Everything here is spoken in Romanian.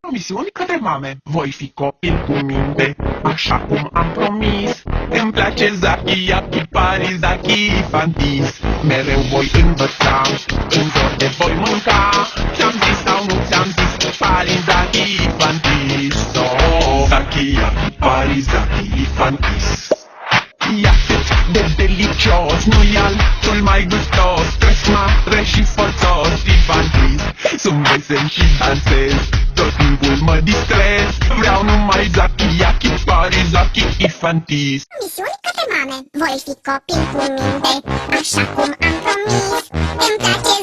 Promisiuni către mame. Voi fi copil cu minte, așa cum am promis. Îmi place Zaki, Yaki, Paris, Zaki, Fantis. Mereu voi învăța, în dor de voi mânca. Ți-am zis sau nu ți-am zis, Paris, Zaki, Fantis. Oh, Zaki, Yaki, Paris, Zaki, Fantis. E atât de delicios, nu-i altul mai gustos. Cresc mare și forțos, Fantis. Sunt vesel și dansez, tot timpul mă distrez. Vreau numai Zaki, Yaki, Paris, Zaki, Fantis. Misiuni către mame. Voi fi copil cu minte, așa cum am promis. Îmi place